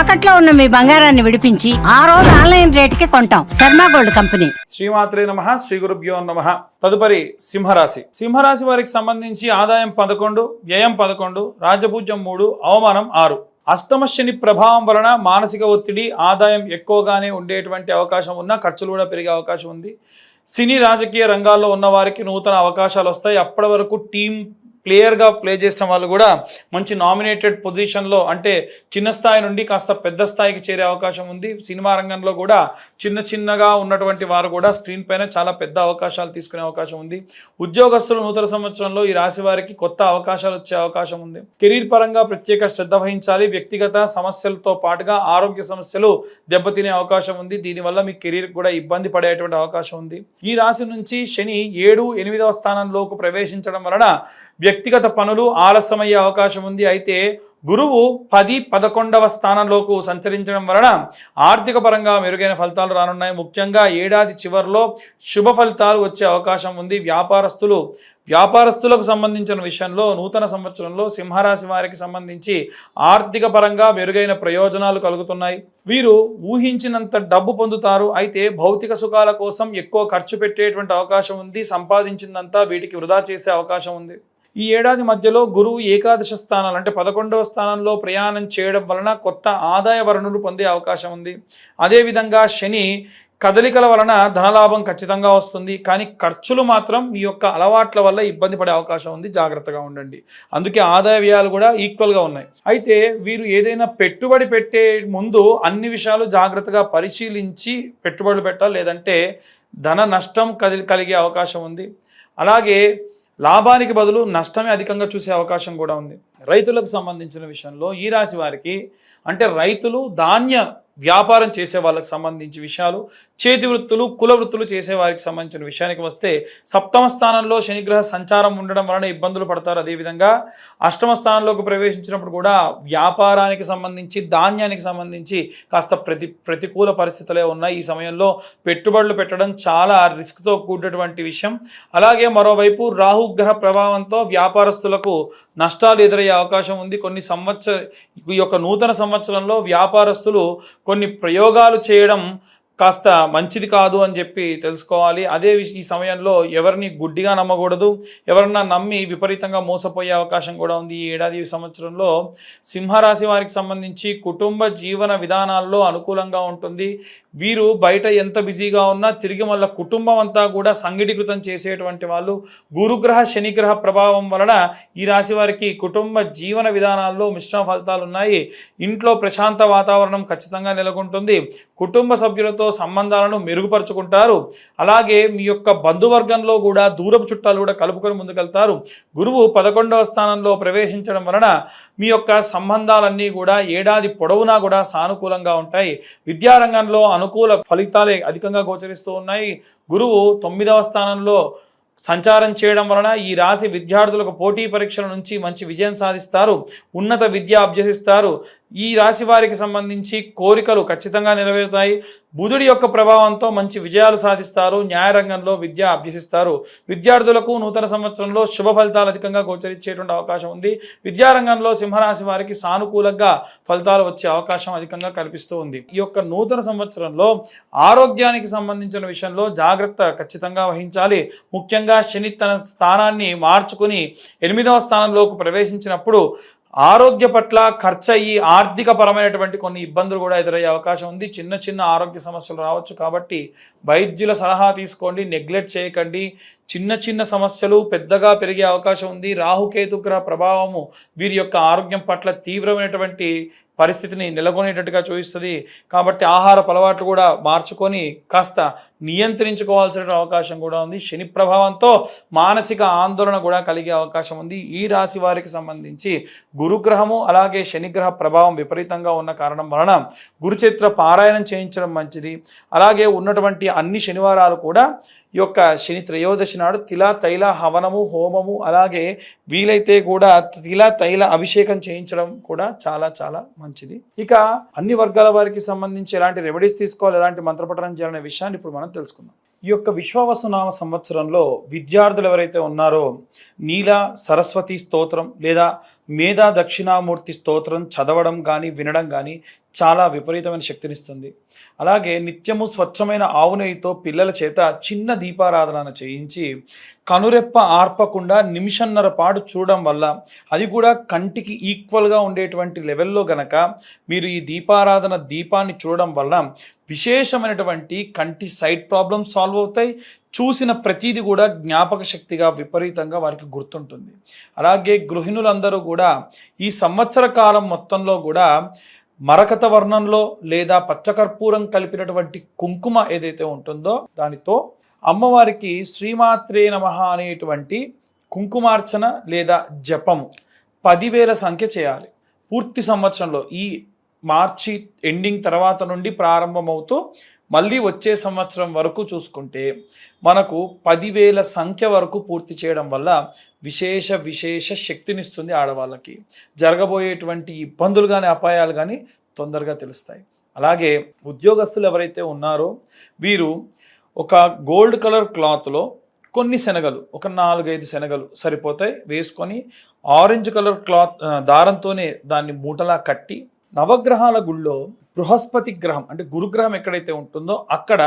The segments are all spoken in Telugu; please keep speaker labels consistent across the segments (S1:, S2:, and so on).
S1: తాకట్లో ఉన్న మీ బంగారాన్ని విడిపించి ఆ రోజు ఆన్లైన్ రేటుకి కొంటాం. Sharma gold company.
S2: శ్రీమాత్రే నమః. శ్రీ గురుభ్యో నమః. తదుపరి సింహరాశి. సింహరాశి వారికి సంబంధించి ఆదాయం 11, వ్యయం 11, రాజపూజ్యం 3, అవమానం 6. అష్టమ శని ప్రభావం వలన మానసిక ఒత్తిడి, ఆదాయం ఎక్కువగానే ఉండేటువంటి అవకాశం ఉన్న, ఖర్చులు కూడా పెరిగే అవకాశం ఉంది. సినీ రాజకీయ రంగాల్లో ఉన్న వారికి నూతన అవకాశాలు వస్తాయి. అప్పటి వరకు టీం ప్లేయర్గా ప్లే చేసిన వాళ్ళు కూడా మంచి నామినేటెడ్ పొజిషన్లో, అంటే చిన్న స్థాయి నుండి కాస్త పెద్ద స్థాయికి చేరే అవకాశం ఉంది. సినిమా రంగంలో కూడా చిన్నగా ఉన్నటువంటి వారు కూడా స్క్రీన్ పైన చాలా పెద్ద అవకాశాలు తీసుకునే అవకాశం ఉంది. ఉద్యోగస్తులు నూతన సంవత్సరంలో ఈ రాశి వారికి కొత్త అవకాశాలు వచ్చే అవకాశం ఉంది. కెరీర్ పరంగా ప్రత్యేక శ్రద్ధ వహించాలి. వ్యక్తిగత సమస్యలతో పాటుగా ఆరోగ్య సమస్యలు దెబ్బతినే అవకాశం ఉంది. దీనివల్ల మీ కెరీర్ కూడా ఇబ్బంది పడేటువంటి అవకాశం ఉంది. ఈ రాశి నుంచి శని 7, 8వ స్థానంలోకి ప్రవేశించడం వలన వ్యక్తిగత పనులు ఆలస్యమయ్యే అవకాశం ఉంది. అయితే గురువు 10, 11వ స్థానంలోకి సంచరించడం వలన ఆర్థిక పరంగా మెరుగైన ఫలితాలు రానున్నాయి. ముఖ్యంగా ఏడాది చివరిలో శుభ ఫలితాలు వచ్చే అవకాశం ఉంది. వ్యాపారస్తులకు సంబంధించిన విషయంలో నూతన సంవత్సరంలో సింహరాశి వారికి సంబంధించి ఆర్థిక పరంగా మెరుగైన ప్రయోజనాలు కలుగుతున్నాయి. వీరు ఊహించినంత డబ్బు పొందుతారు. అయితే భౌతిక సుఖాల కోసం ఎక్కువ ఖర్చు పెట్టేటువంటి అవకాశం ఉంది. సంపాదించిందంతా వీటికి వృధా చేసే అవకాశం ఉంది. ఈ ఏడాది మధ్యలో గురువు ఏకాదశ స్థానాలు, అంటే 11వ స్థానంలో ప్రయాణం చేయడం వలన కొత్త ఆదాయ వనరులు పొందే అవకాశం ఉంది. అదేవిధంగా శని కదలికల వలన ధనలాభం ఖచ్చితంగా వస్తుంది. కానీ ఖర్చులు మాత్రం మీ యొక్క అలవాట్ల వల్ల ఇబ్బంది పడే అవకాశం ఉంది. జాగ్రత్తగా ఉండండి. అందుకే ఆదాయ వ్యయాలు కూడా ఈక్వల్గా ఉన్నాయి. అయితే వీరు ఏదైనా పెట్టుబడి పెట్టే ముందు అన్ని విషయాలు జాగ్రత్తగా పరిశీలించి పెట్టుబడులు పెట్టాలి, లేదంటే ధన నష్టం కలిగే అవకాశం ఉంది. అలాగే లాభానికి బదులు నష్టమే అధికంగా చూసే అవకాశం కూడా ఉంది. రైతులకు సంబంధించిన విషయంలో ఈ రాశి వారికి, అంటే రైతులు ధాన్య వ్యాపారం చేసే వాళ్ళకి సంబంధించి విషయాలు, చేతి వృత్తులు, కుల వృత్తులు చేసే వారికి సంబంధించిన విషయానికి వస్తే 7వ స్థానంలో శనిగ్రహ సంచారం ఉండడం వలన ఇబ్బందులు పడతారు. అదేవిధంగా 8వ స్థానంలోకి ప్రవేశించినప్పుడు కూడా వ్యాపారానికి సంబంధించి, ధాన్యానికి సంబంధించి కాస్త ప్రతికూల పరిస్థితులే ఉన్నాయి. ఈ సమయంలో పెట్టుబడులు పెట్టడం చాలా రిస్క్తో కూడినటువంటి విషయం. అలాగే మరోవైపు రాహుగ్రహ ప్రభావంతో వ్యాపారస్తులకు నష్టాలు ఎదురయ్యే అవకాశం ఉంది. ఈ యొక్క నూతన సంవత్సరంలో వ్యాపారస్తులు కొన్ని ప్రయోగాలు చేయడం కాస్త మంచిది కాదు అని చెప్పి తెలుసుకోవాలి. ఈ సమయంలో ఎవరిని గుడ్డిగా నమ్మకూడదు. ఎవరన్నా నమ్మి విపరీతంగా మోసపోయే అవకాశం కూడా ఉంది. ఈ ఏడాది సంవత్సరంలో సింహరాశి వారికి సంబంధించి కుటుంబ జీవన విధానాల్లో అనుకూలంగా ఉంటుంది. వీరు బయట ఎంత బిజీగా ఉన్నా తిరిగి మళ్ళీ కుటుంబం అంతా కూడా సంఘటికృతం చేసేటువంటి వాళ్ళు. గురుగ్రహ శనిగ్రహ ప్రభావం వలన ఈ రాశి వారికి కుటుంబ జీవన విధానాల్లో మిశ్రమ ఫలితాలు ఉన్నాయి. ఇంట్లో ప్రశాంత వాతావరణం ఖచ్చితంగా నెలకొంటుంది. కుటుంబ సభ్యులతో సంబంధాలను మెరుగుపరుచుకుంటారు. అలాగే మీ యొక్క బంధువర్గంలో కూడా దూరపు చుట్టాలు కూడా కలుపుకొని ముందుకెళ్తారు. గురువు 11వ స్థానంలో ప్రవేశించడం వలన మీ యొక్క సంబంధాలన్నీ కూడా ఏడాది పొడవునా కూడా సానుకూలంగా ఉంటాయి. విద్యారంగంలో అనుకూల ఫలితాలే అధికంగా గోచరిస్తూ ఉన్నాయి. గురువు 9వ స్థానంలో సంచారం చేయడం వలన ఈ రాశి విద్యార్థులకు పోటీ పరీక్షల నుంచి మంచి విజయం సాధిస్తారు. ఉన్నత విద్య అభ్యసిస్తారు. ఈ రాశి వారికి సంబంధించి కోరికలు ఖచ్చితంగా నెరవేరుతాయి. బుధుడి యొక్క ప్రభావంతో మంచి విజయాలు సాధిస్తారు. న్యాయరంగంలో విద్య అభ్యసిస్తారు. విద్యార్థులకు నూతన సంవత్సరంలో శుభ ఫలితాలు అధికంగా గోచరించేటువంటి అవకాశం ఉంది. విద్యారంగంలో సింహరాశి వారికి సానుకూలంగా ఫలితాలు వచ్చే అవకాశం అధికంగా కనిపిస్తూ ఉంది. ఈ యొక్క నూతన సంవత్సరంలో ఆరోగ్యానికి సంబంధించిన విషయంలో జాగ్రత్త ఖచ్చితంగా వహించాలి. ముఖ్యంగా శని తన స్థానాన్ని మార్చుకుని 8వ స్థానంలోకి ప్రవేశించినప్పుడు ఆరోగ్య పట్ల ఖర్చయ్యి ఆర్థిక పరమైనటువంటి కొన్ని ఇబ్బందులు కూడా ఎదురయ్యే అవకాశం ఉంది. చిన్న ఆరోగ్య సమస్యలు రావచ్చు. కాబట్టి వైద్యుల సలహా తీసుకోండి, నెగ్లెక్ట్ చేయకండి. చిన్న సమస్యలు పెద్దగా పెరిగే అవకాశం ఉంది. రాహుకేతుగ్రహ ప్రభావము వీరి యొక్క ఆరోగ్యం పట్ల తీవ్రమైనటువంటి పరిస్థితిని నెలకొనేటట్టుగా చూపిస్తుంది. కాబట్టి ఆహారపు అలవాట్లు కూడా మార్చుకొని కాస్త నియంత్రించుకోవాల్సిన అవకాశం కూడా ఉంది. శని ప్రభావంతో మానసిక ఆందోళన కూడా కలిగే అవకాశం ఉంది. ఈ రాశి వారికి సంబంధించి గురుగ్రహము అలాగే శనిగ్రహ ప్రభావం విపరీతంగా ఉన్న కారణం వలన గురుచరిత్ర పారాయణం చేయించడం మంచిది. అలాగే ఉన్నటువంటి అన్ని శనివారాలు కూడా ఈ యొక్క శని త్రయోదశి నాడు తిల తైల హవనము, హోమము, అలాగే వీలైతే కూడా తిల తైల అభిషేకం చేయించడం కూడా చాలా మంచిది. ఇక అన్ని వర్గాల వారికి సంబంధించి ఎలాంటి రెమెడీస్ తీసుకోవాలి, ఎలాంటి మంత్రపఠనం చేయాలనే విషయాన్ని ఇప్పుడు మనం తెలుసుకుందాం. ఈ యొక్క విశ్వావసునామ సంవత్సరంలో విద్యార్థులు ఎవరైతే ఉన్నారో నీల సరస్వతి స్తోత్రం లేదా మేధా దక్షిణామూర్తి స్తోత్రం చదవడం కానీ వినడం కానీ చాలా విపరీతమైన శక్తినిస్తుంది. అలాగే నిత్యము స్వచ్ఛమైన ఆవు నెయ్యితో పిల్లల చేత చిన్న దీపారాధన చేయించి కనురెప్ప ఆర్పకుండా నిమిషన్నర పాటు చూడడం వల్ల, అది కూడా కంటికి ఈక్వల్గా ఉండేటువంటి లెవెల్లో గనక మీరు ఈ దీపాన్ని చూడడం వల్ల విశేషమైనటువంటి కంటి సైట్ ప్రాబ్లమ్స్ సాల్వ్ అవుతాయి. చూసిన ప్రతీది కూడా జ్ఞాపక శక్తిగా విపరీతంగా వారికి గుర్తుంటుంది. అలాగే గృహిణులందరూ కూడా ఈ సంవత్సర కాలం మొత్తంలో కూడా మరకత వర్ణంలో లేదా పచ్చకర్పూరం కలిపినటువంటి కుంకుమ ఏదైతే ఉంటుందో దానితో అమ్మవారికి శ్రీమాత్రే నమః అనేటువంటి కుంకుమార్చన లేదా జపము 10,000 సంఖ్య చేయాలి. పూర్తి సంవత్సరంలో ఈ మార్చి ఎండింగ్ తర్వాత నుండి ప్రారంభమవుతూ మళ్ళీ వచ్చే సంవత్సరం వరకు చూసుకుంటే మనకు 10,000 సంఖ్య వరకు పూర్తి చేయడం వల్ల విశేష శక్తినిస్తుంది. ఆడవాళ్ళకి జరగబోయేటువంటి ఇబ్బందులు కానీ అపాయాలు కానీ తొందరగా తెలుస్తాయి. అలాగే ఉద్యోగస్తులు ఎవరైతే ఉన్నారో వీరు ఒక గోల్డ్ కలర్ క్లాత్లో కొన్ని శనగలు, ఒక 4-5 శనగలు సరిపోతాయి వేసుకొని ఆరెంజ్ కలర్ క్లాత్ దారంతోనే దాన్ని మూటలా కట్టి నవగ్రహాల గుళ్ళో బృహస్పతి గ్రహం అంటే గురుగ్రహం ఎక్కడైతే ఉంటుందో అక్కడ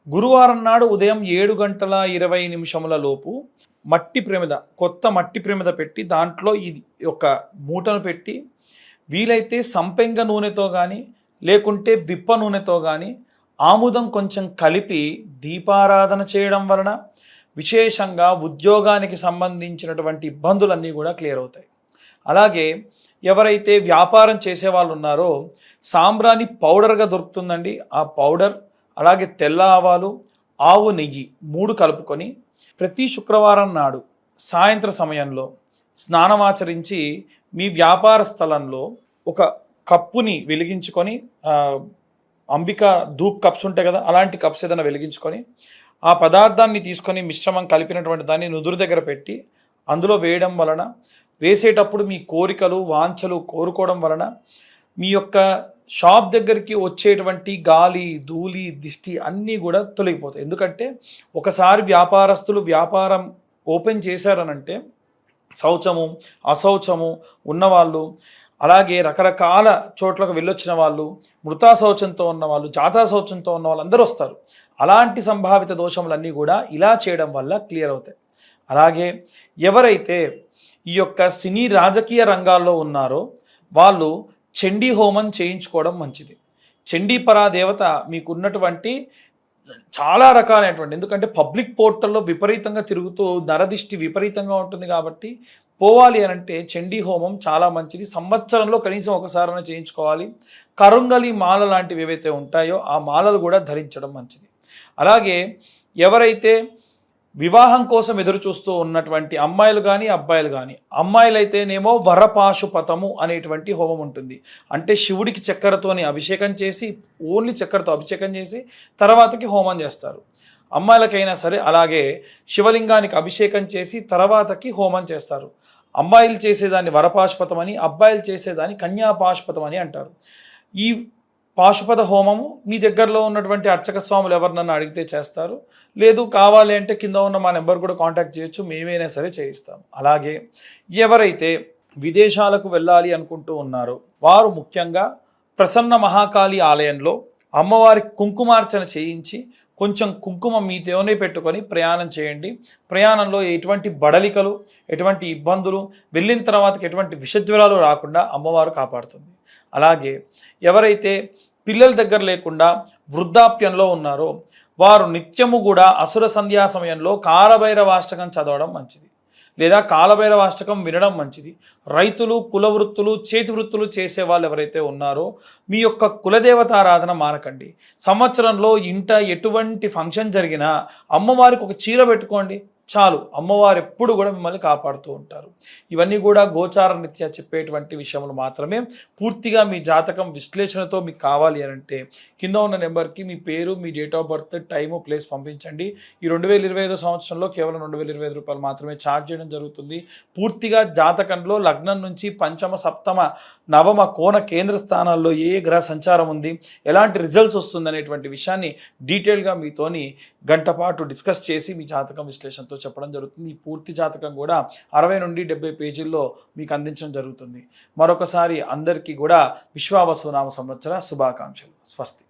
S2: గురువారం నాడు ఉదయం 7:20 లోపు మట్టి ప్రమిద, కొత్త మట్టి ప్రమిద పెట్టి దాంట్లో ఇది ఒక మూటను పెట్టి వీలైతే సంపెంగ నూనెతో కానీ లేకుంటే విప్ప నూనెతో కానీ ఆముదం కొంచెం కలిపి దీపారాధన చేయడం వలన విశేషంగా ఉద్యోగానికి సంబంధించినటువంటి ఇబ్బందులన్నీ కూడా క్లియర్ అవుతాయి. అలాగే ఎవరైతే వ్యాపారం చేసే వాళ్ళు ఉన్నారో సాంబ్రాణి పౌడర్గా దొరుకుతుందండి. ఆ పౌడర్ అలాగే తెల్ల ఆవాలు, ఆవు నెయ్యి 3 కలుపుకొని ప్రతి శుక్రవారం నాడు సాయంత్ర సమయంలో స్నానమాచరించి మీ వ్యాపార స్థలంలో ఒక కప్పుని వెలిగించుకొని అంబిక ధూప్ కప్స్ ఉంటాయి కదా, అలాంటి కప్స్ ఏదైనా వెలిగించుకొని ఆ పదార్థాన్ని తీసుకొని మిశ్రమం కలిపినటువంటి దాన్ని నుదురు దగ్గర పెట్టి అందులో వేయడం వలన, వేసేటప్పుడు మీ కోరికలు వాంఛలు కోరుకోవడం వలన మీ యొక్క షాప్ దగ్గరికి వచ్చేటువంటి గాలి ధూళి దిష్టి అన్నీ కూడా తొలగిపోతాయి. ఎందుకంటే ఒకసారి వ్యాపారస్తులు వ్యాపారం ఓపెన్ చేశారనంటే శౌచము అశౌచము ఉన్నవాళ్ళు, అలాగే రకరకాల చోట్లకు వెళ్ళొచ్చిన వాళ్ళు, మృతా శౌచంతో ఉన్నవాళ్ళు, జాతా శౌచంతో ఉన్న వాళ్ళు అందరూ వస్తారు. అలాంటి సంభావిత దోషములన్నీ కూడా ఇలా చేయడం వల్ల క్లియర్ అవుతాయి. అలాగే ఎవరైతే ఈ యొక్క సినీ రాజకీయ రంగాల్లో ఉన్నారో వాళ్ళు చండీ హోమం చేయించుకోవడం మంచిది. చండీ పరాదేవత మీకున్నటువంటి చాలా రకాలైనటువంటి, ఎందుకంటే పబ్లిక్ పోర్టల్లో విపరీతంగా తిరుగుతూ నరదిష్టి విపరీతంగా ఉంటుంది కాబట్టి పోవాలి అనంటే చండీ హోమం చాలా మంచిది. సంవత్సరంలో కనీసం ఒకసారైనా చేయించుకోవాలి. కరుంగలి మాల లాంటివి ఏవైతే ఉంటాయో ఆ మాలలు కూడా ధరించడం మంచిది. అలాగే ఎవరైతే వివాహం కోసం ఎదురు చూస్తూ ఉన్నటువంటి అమ్మాయిలు కానీ అబ్బాయిలు కానీ, అమ్మాయిలైతేనేమో వరపాశుపతము అనేటువంటి హోమం ఉంటుంది. అంటే శివుడికి చక్కెరతోని అభిషేకం చేసి, ఓన్లీ చక్కెరతో అభిషేకం చేసి తర్వాతకి హోమం చేస్తారు. అమ్మాయిలకైనా సరే అలాగే శివలింగానికి అభిషేకం చేసి తర్వాతకి హోమం చేస్తారు. అమ్మాయిలు చేసేదాన్ని వరపాశుపతం అని, అబ్బాయిలు చేసేదాన్ని కన్యాపాశుపతం అని అంటారు. ఈ పాశుపత హోమము మీ దగ్గరలో ఉన్నటువంటి అర్చక స్వాములు ఎవరినన్నా అడిగితే చేస్తారు. లేదు కావాలి అంటే కింద ఉన్న మా నెంబర్ కూడా కాంటాక్ట్ చేయొచ్చు, మేమైనా సరే చేయిస్తాం. అలాగే ఎవరైతే విదేశాలకు వెళ్ళాలి అనుకుంటూ ఉన్నారో వారు ముఖ్యంగా ప్రసన్న మహాకాళి ఆలయంలో అమ్మవారికి కుంకుమార్చన చేయించి కొంచెం కుంకుమ మీతోనే పెట్టుకొని ప్రయాణం చేయండి. ప్రయాణంలో ఎటువంటి బడలికలు, ఎటువంటి ఇబ్బందులు, వెళ్ళిన తర్వాతకి ఎటువంటి విషజ్వరాలు రాకుండా అమ్మవారు కాపాడుతుంది. అలాగే ఎవరైతే పిల్లల దగ్గర లేకుండా వృద్ధాప్యంలో ఉన్నారో వారు నిత్యము కూడా అసుర సంధ్యా సమయంలో కాలభైరవాష్టకం చదవడం మంచిది, లేదా కాలభైరవాష్టకం వినడం మంచిది. రైతులు, కుల వృత్తులు, చేతి వృత్తులు చేసే వాళ్ళు ఎవరైతే ఉన్నారో మీ యొక్క కులదేవతారాధన మానకండి. సంవత్సరంలో ఇంట ఎటువంటి ఫంక్షన్ జరిగినా అమ్మవారికి ఒక చీర పెట్టుకోండి. చాలు, అమ్మవారు ఎప్పుడు కూడా మిమ్మల్ని కాపాడుతూ ఉంటారు. ఇవన్నీ కూడా గోచార రీత్యా చెప్పేటువంటి విషయములు మాత్రమే. పూర్తిగా మీ జాతకం విశ్లేషణతో మీకు కావాలి అని అంటే కింద ఉన్న నెంబర్కి మీ పేరు, మీ date of birth, time, place పంపించండి. ఈ 2025 సంవత్సరంలో కేవలం 2025 రూపాయలు మాత్రమే ఛార్జ్ చేయడం జరుగుతుంది. పూర్తిగా జాతకంలో లగ్నం నుంచి పంచమ, సప్తమ, నవమ, కోణ, కేంద్ర స్థానాల్లో ఏ గ్రహ సంచారం ఉంది, ఎలాంటి రిజల్ట్స్ వస్తుంది అనేటువంటి విషయాన్ని డీటెయిల్గా మీతోని గంట పాటు డిస్కస్ చేసి మీ జాతకం విశ్లేషణతో చెప్పడం జరుగుతుంది. ఈ పూర్తి జాతకం కూడా 60 నుండి 70 పేజీల్లో మీకు అందించడం జరుగుతుంది. మరొకసారి అందరికీ కూడా విశ్వావసునామ సంవత్సర శుభాకాంక్షలు. స్వస్తి.